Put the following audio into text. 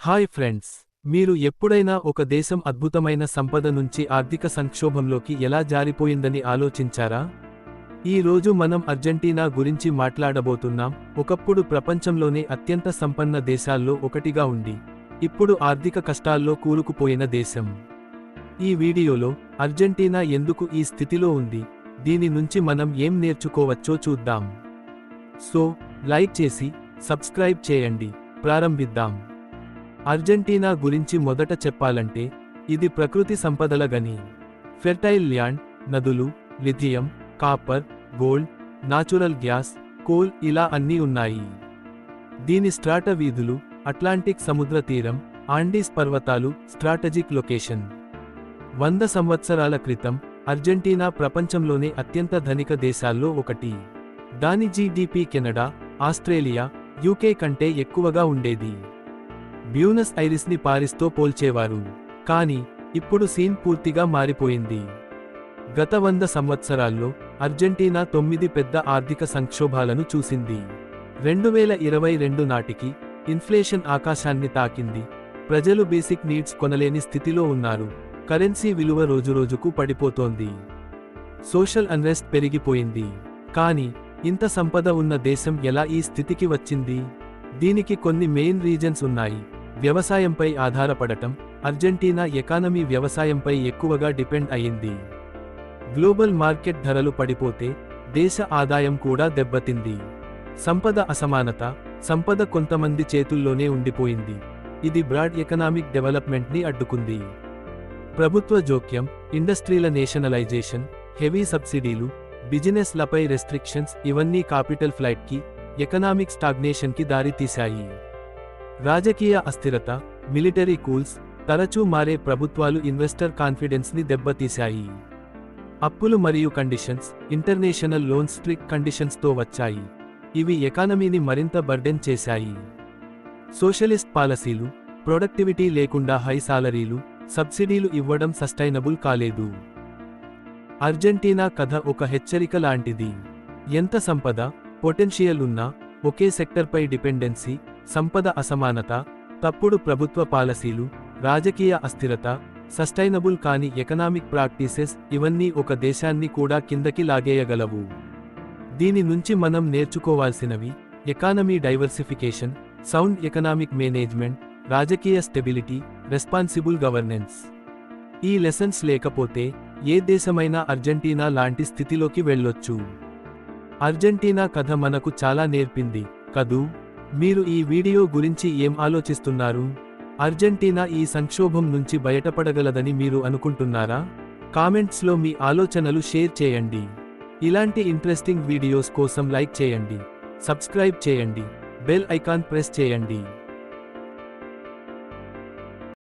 Hi friends, మీరు ఎప్పుడైనా ఒక దేశం అద్భుతమైన సంపద నుంచి ఆర్థిక సంక్షోభంలోకి ఎలా జారిపోయిందని ఆలోచించారా? ఈ రోజు మనం అర్జెంటీనా గురించి మాట్లాడబోతున్నాం. ఒకప్పుడు ప్రపంచంలోనే అత్యంత సంపన్న దేశాల్లో ఒకటిగా ఉండి, ఇప్పుడు ఆర్థిక కష్టాల్లో కూరుకుపోయిన దేశం. ఈ వీడియోలో అర్జెంటీనా ఎందుకు ఈ స్థితిలో ఉంది, దీని నుంచి మనం ఏం నేర్చుకోవచ్చో చూద్దాం. సో, లైక్ చేసి సబ్స్క్రైబ్ చేయండి. ప్రారంభిద్దాం. అర్జెంటీనా గురించి మొదట చెప్పాలంటే, ఇది ప్రకృతి సంపదల గని. ఫెర్టైల్ ల్యాండ్, నదులు, lithium, copper, gold, natural gas, coal ఇలా అన్నీ ఉన్నాయి. దీని స్ట్రాట వీధులు, అట్లాంటిక్ సముద్ర తీరం, ఆండీస్ పర్వతాలు స్ట్రాటజిక్ లొకేషన్. 100 సంవత్సరాల క్రితం అర్జెంటీనా ప్రపంచంలోనే అత్యంత ధనిక దేశాల్లో ఒకటి. దాని జీడీపీ కెనడా, ఆస్ట్రేలియా, యూకే కంటే ఎక్కువగా ఉండేది. బ్యూనస్ ఐరిస్ని పారిస్తో పోల్చేవారు. కానీ ఇప్పుడు సీన్ పూర్తిగా మారిపోయింది. గత 100 సంవత్సరాల్లో అర్జెంటీనా 9 పెద్ద ఆర్థిక సంక్షోభాలను చూసింది. 2022 నాటికి ఇన్ఫ్లేషన్ ఆకాశాన్ని తాకింది. ప్రజలు బేసిక్ నీడ్స్ కొనలేని స్థితిలో ఉన్నారు. కరెన్సీ విలువ రోజురోజుకు పడిపోతోంది. సోషల్ అన్రెస్ట్ పెరిగిపోయింది. కానీ ఇంత సంపద ఉన్న దేశం ఎలా ఈ స్థితికి వచ్చింది? దీనికి కొన్ని మెయిన్ రీజన్స్ ఉన్నాయి. వ్యవసాయంపై ఆధారపడటం. అర్జెంటీనా ఎకానమీ వ్యవసాయంపై ఎక్కువగా డిపెండ్ అయింది. గ్లోబల్ మార్కెట్ ధరలు పడిపోతే దేశ ఆదాయం కూడా దెబ్బతింది. సంపద అసమానత. సంపద కొంతమంది చేతుల్లోనే ఉండిపోయింది. ఇది బ్రాడ్ ఎకనామిక్ డెవలప్మెంట్ని అడ్డుకుంది. ప్రభుత్వ జోక్యం, ఇండస్ట్రీల నేషనలైజేషన్, హెవీ సబ్సిడీలు, బిజినెస్ లపై రెస్ట్రిక్షన్స్ ఇవన్నీ కాపిటల్ ఫ్లైట్కి, ఎకనామిక్ స్టాగ్నేషన్కి దారితీశాయి. రాజకీయ అస్థిరత, మిలిటరీ కూల్స్, తరచూ మారే ప్రభుత్వాలు ఇన్వెస్టర్ కాన్ఫిడెన్స్ని దెబ్బతీశాయి. అప్పులు మరియు కండిషన్స్, ఇంటర్నేషనల్ లోన్స్ స్ట్రిక్ట్ కండిషన్స్తో వచ్చాయి. ఇవి ఎకానమీని మరింత బర్డెన్ చేశాయి. సోషలిస్ట్ పాలసీలు, ప్రొడక్టివిటీ లేకుండా హై సాలరీలు, సబ్సిడీలు ఇవ్వడం సస్టైనబుల్ కాలేదు. అర్జెంటీనా కథ ఒక హెచ్చరిక లాంటిది. ఎంత సంపద, పొటెన్షియల్ ఉన్నా ఒకే సెక్టర్పై డిపెండెన్సీ, సంపద అసమానత, తప్పుడు ప్రభుత్వ పాలసీలు, రాజకీయ అస్థిరత, సస్టైనబుల్ కాని ఎకనామిక్ ప్రాక్టీసెస్ ఇవన్నీ ఒక దేశాన్ని కూడా కిందకి లాగేయగలవు. దీని నుంచి మనం నేర్చుకోవాల్సినవి: economy diversification, sound economic management, రాజకీయ స్టెబిలిటీ, రెస్పాన్సిబుల్ గవర్నెన్స్. ఈ లెసన్స్ లేకపోతే ఏ దేశమైనా అర్జెంటీనా లాంటి స్థితిలోకి వెళ్ళొచ్చు. అర్జెంటీనా కథ మనకు చాలా నేర్పింది కదూ. మీరు ఈ వీడియో గురించి ఏం ఆలోచిస్తున్నారు? అర్జెంటీనా ఈ సంక్షోభం నుంచి బయటపడగలదని మీరు అనుకుంటున్నారా? కామెంట్స్లో మీ ఆలోచనలు షేర్ చేయండి. ఇలాంటి ఇంట్రెస్టింగ్ వీడియోస్ కోసం లైక్ చేయండి, సబ్స్క్రైబ్ చేయండి, బెల్ ఐకాన్ ప్రెస్ చేయండి.